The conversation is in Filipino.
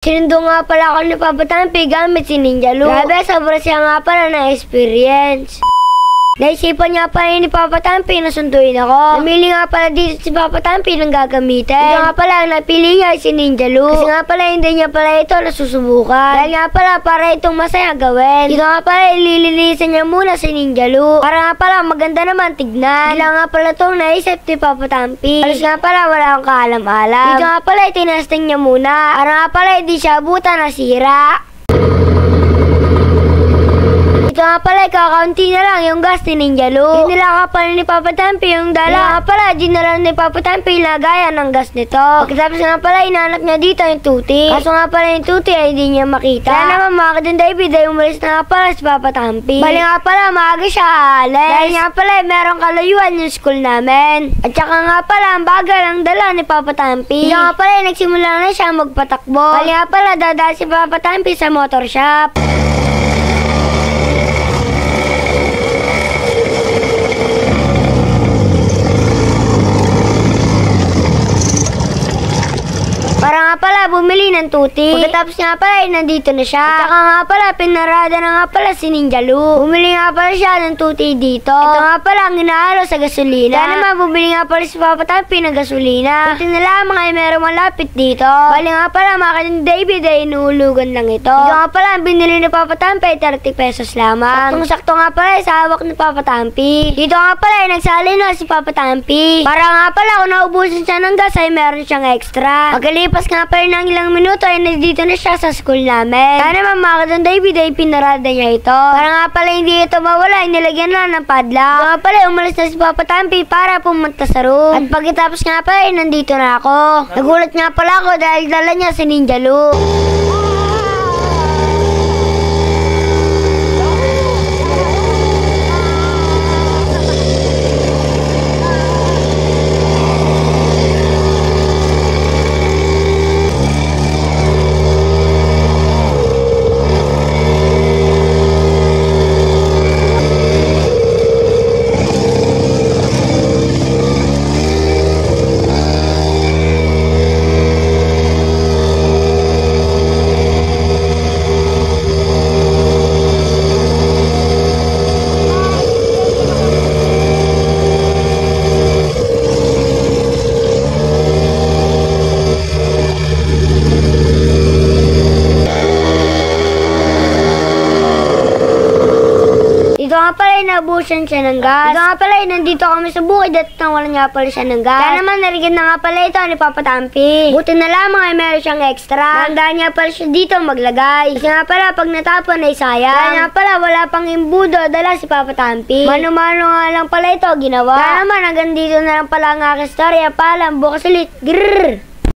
Sinundo nga pala ako ni Papa Tampi gamit si Ninja Lu. Grabe, sobra siya nga pala na experience. Naisipan niya pala ni Papa Tampi na sunduin ako. Namili nga pala dito si Papa Tampi ng gagamitin. Ito nga pala ang napili niya si Ninja Lu. Kasi nga pala hindi niya pala ito nasusubukan. Dahil nga pala para itong masaya gawin. Dito nga pala ililinisan niya muna si Ninja Lu. Para nga pala maganda naman tignan. Hindi nga pala itong naisip ni Papa Tampi. Alas nga pala wala akong kaalam-alam. Dito nga pala itinasting niya muna. Para nga pala hindi siya abutan na sira. Ito nga pala, kakaunti na lang yung gas ni Ninja Lu. Dinala ka pala ni Papa Tampi yung dala. Nga pala, dinala ni Papa Tampi lagayan ng gas nito. Pagkatapos nga pala, inaanap niya dito yung tuti. Kaso nga pala yung tuti ay hindi niya makita. Kaya naman mga kadang David ay umalis na nga pala si Papa Tampi. Bali nga pala, maaga siya aalis. Dahil nga pala, merong kalayuan yung school namin. At saka nga pala, ang bagal ang dala ni Papa Tampi. Ito nga pala, nagsimula na siya magpatakbo. Bali nga pala, dadaan si Papa Tampi sa motor shop. Para nga pala bumili ng tuti. Pagkatapos nga pala ay nandito na siya. At saka nga pala pinarada na nga pala si Ninja Lu. Bumili nga pala siya ng tuti dito. Ito nga pala ang inahalo sa gasolina. Kaya naman bumili nga pala si Papa Tampi ng gasolina. Buti na lamang ay merong malapit dito. Bali nga pala mga kadang David ay inuulugan lang ito. Ito nga pala ang binili ni Papa Tampi ay 30 pesos lamang. Saktong-sakto nga pala ay sa hawak ni Papa Tampi. Dito nga pala ay nagsali na si Papa Tampi. Para nga pala kung naubusan siya ng gas ay meron siyang extra. Pagkalipas nga pala ng ilang minuto ay nandito na siya sa school namin. Kaya naman mga kadang David ay pinarada niya ito. Para nga pala hindi ito mawala ay nilagyan na ng padlock. Nga pala umalis na si Papa Tampi para pumunta sa room. At pagkatapos nga pala ay nandito na ako. Nagulat nga pala ako dahil dala niya si Ninja Lu. Ito nga pala ay nabusan siya ng gas. Ito nga pala ay nandito kami sa bukid at nawalan nga pala siya ng gas. Kaya naman narigyan na nga pala ito ni Papa Tampi. Buti na lamang ay meron siyang extra. Nandaan niya pala siya dito maglagay. Kasi nga pala pag natapon ay sayang. Kaya nga pala wala pang imbudo dala si Papa Tampi. Mano-mano nga lang pala ito ginawa. Kaya naman hanggang dito na lang pala ang aking storya. Paalam, bukas ulit. Grrrr!